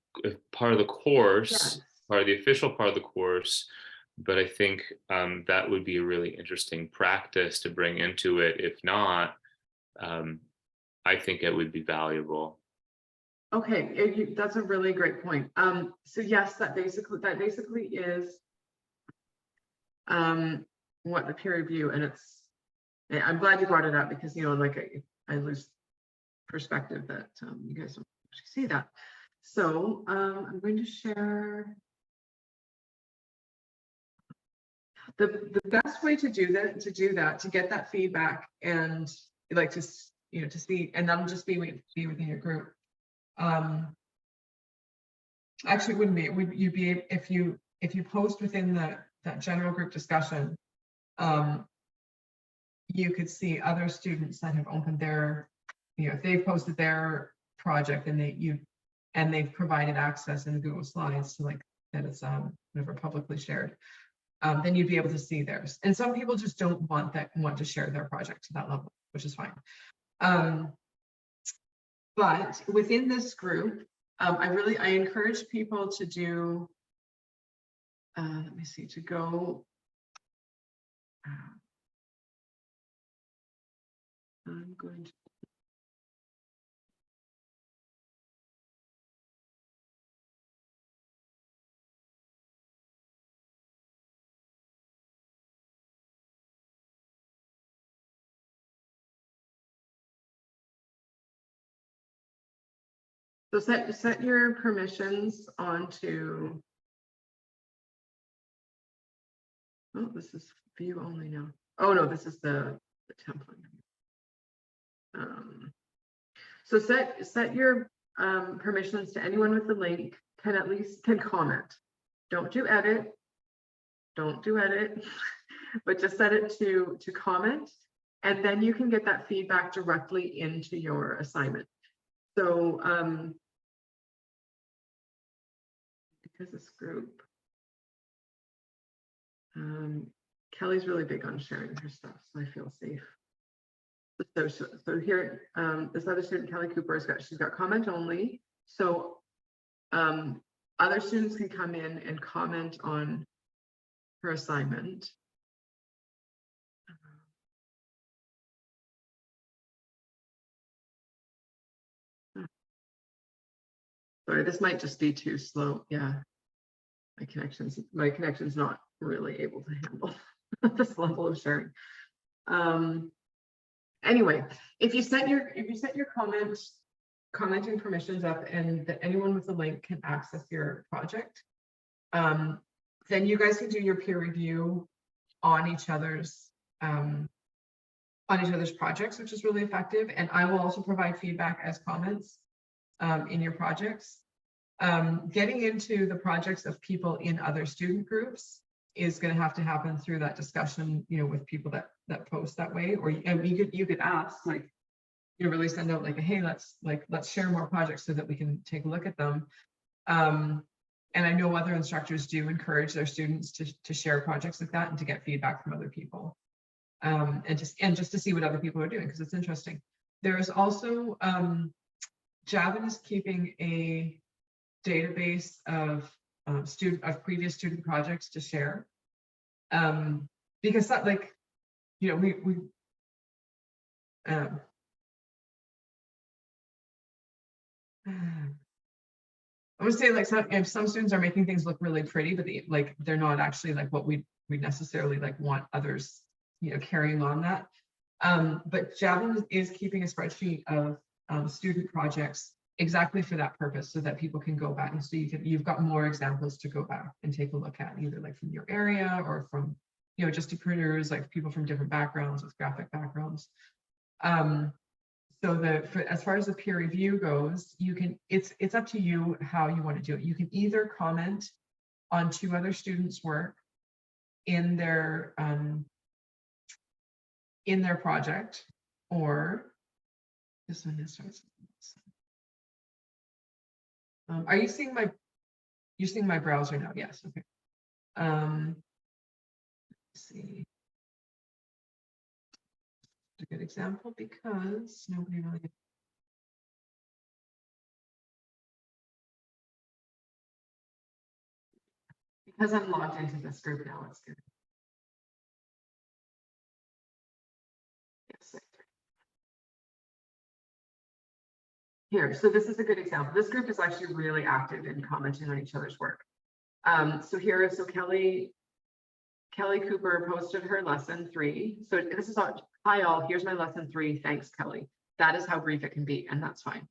course, Yes. part of the official part of the course, but I think that would be a really interesting practice to bring into it. If not, I think it would be valuable. Okay, that's a really great point. So yes, that basically is what the peer review, and I'm glad you brought it up because like I lose perspective that you guys don't actually see that. So I'm going to share the best way to do that, to get that feedback and like to see, and that'll just be within your group. Actually, it wouldn't be. You'd be if you post within that general group discussion. You could see other students that have opened their, if they've posted their project and they've provided access in the Google Slides to like that it's whatever publicly shared. Then you'd be able to see theirs. And some people just don't want to share their project to that level, which is fine. But within this group, I encourage people to do, let me see, to go, I'm going to, so set your permissions onto, oh, this is view only now. Oh no, this is the template. So set your permissions to anyone with the link can comment. Don't do edit, but just set it to comment, and then you can get that feedback directly into your assignment. So because this group, Kelly's really big on sharing her stuff, so I feel safe So here, this other student, Kelly Cooper, she's got comment only. So other students can come in and comment on her assignment. Sorry, this might just be too slow. Yeah, my connection's not really able to handle this level of sharing. Anyway, if you set your commenting permissions up and that anyone with the link can access your project, then you guys can do your peer review on each other's projects, which is really effective. And I will also provide feedback as comments in your projects. Getting into the projects of people in other student groups is going to have to happen through that discussion, with people that post that way. Or you could ask, like, really send out like, hey, let's share more projects so that we can take a look at them. And I know other instructors do encourage their students to share projects like that and to get feedback from other people. And just to see what other people are doing, because it's interesting. There is also Javin is keeping a database of previous student projects to share, because that, like, we I would say, like, some students are making things look really pretty, but they're not actually like what we necessarily like want others carrying on that. But Javin is keeping a spreadsheet of student projects exactly for that purpose, so that people can go back and so you've got more examples to go back and take a look at, either like from your area or from just to printers, like people from different backgrounds with graphic backgrounds. So as far as the peer review goes, it's up to you how you want to do it. You can either comment on 2 other students' work in their project, or this one starts. Are you seeing you're seeing my browser now? Yes. Okay. Let's see. A good example, because nobody really. Because I'm logged into this group now, it's good. Yes. Here, so this is a good example. This group is actually really active in commenting on each other's work. So Kelly Cooper posted her lesson 3. So this is all, hi all, here's my lesson 3. Thanks, Kelly. That is how brief it can be, and that's fine.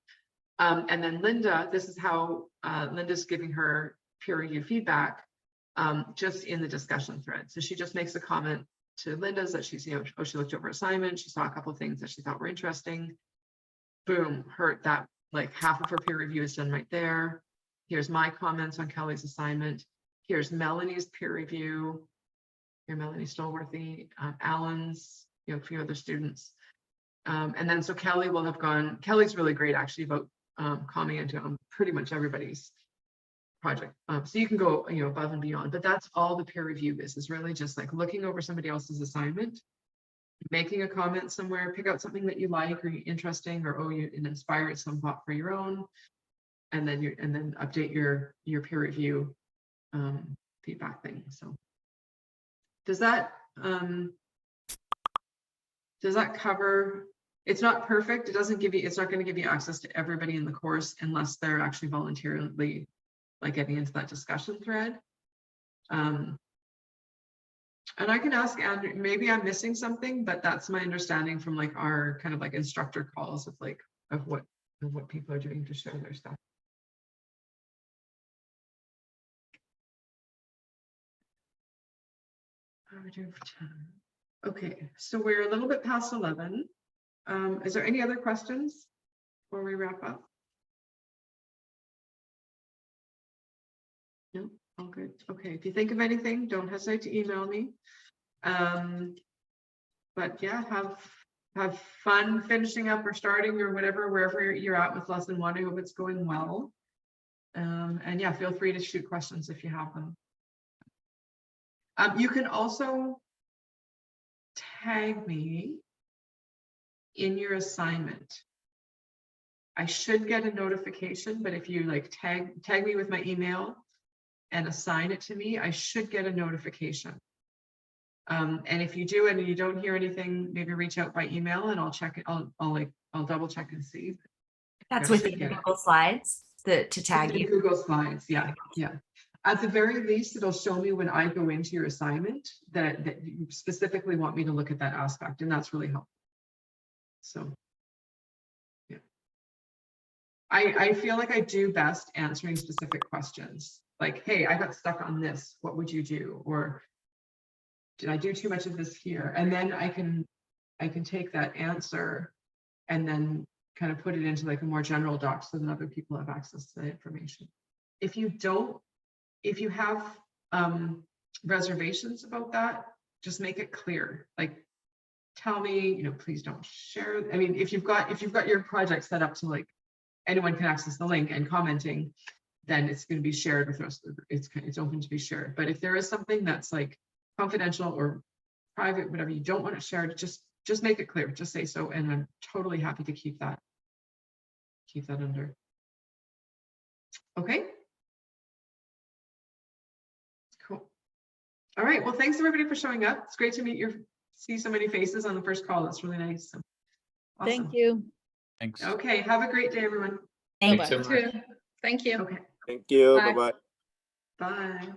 And then Linda, this is how Linda's giving her peer review feedback just in the discussion thread. So she just makes a comment to Linda's that she's, she looked over assignment, she saw a couple of things that she thought were interesting. Boom, like half of her peer review is done right there. Here's my comments on Kelly's assignment. Here's Melanie's peer review. Here, Melanie Stolworthy, Alan's, a few other students. And then so Kelly will have gone, Kelly's really great actually about commenting on pretty much everybody's project. So you can go, above and beyond, but that's all the peer review is really just like looking over somebody else's assignment, making a comment somewhere, pick out something that you like or interesting, or you inspired some thought for your own, and then update your peer review feedback thing. So does that cover? It's not perfect. It's not going to give you access to everybody in the course unless they're actually voluntarily like getting into that discussion thread. And I can ask Andrew, maybe I'm missing something, but that's my understanding from like our kind of like instructor calls of what people are doing to share their stuff. Okay, so we're a little bit past 11. Is there any other questions before we wrap up? No, all good. Okay, if you think of anything, don't hesitate to email me. But yeah, have fun finishing up or starting or whatever, wherever you're at with lesson 1. I hope it's going well. And yeah, feel free to shoot questions if you have them. You can also tag me in your assignment, I should get a notification, but if you like tag me with my email and assign it to me, I should get a notification. And if you do and you don't hear anything, maybe reach out by email and I'll check it. I'll double check and see. That's I with should the get it. Google Slides to tag In you. Google Slides, yeah, yeah. At the very least, it'll show me when I go into your assignment that you specifically want me to look at that aspect, and that's really helpful. So, yeah. I feel like I do best answering specific questions. Like, hey, I got stuck on this. What would you do? Or did I do too much of this here? And then I can take that answer and then kind of put it into like a more general doc so that other people have access to the information. If you have reservations about that, just make it clear. Like, tell me, please don't share. I mean, if you've got your project set up to like anyone can access the link and commenting, then it's going to be shared with us. It's open to be shared. But if there is something that's like confidential or private, whatever, you don't want it shared, just make it clear. Just say so, and I'm totally happy to keep that under. Okay. Cool. All right. Well, thanks everybody for showing up. It's great to see so many faces on the first call. That's really nice. So, awesome. Thank you. Thanks. Okay. Have a great day, everyone. Thank Thanks so you. much. Thank you. Okay. Thank you. Bye. Bye-bye. Bye.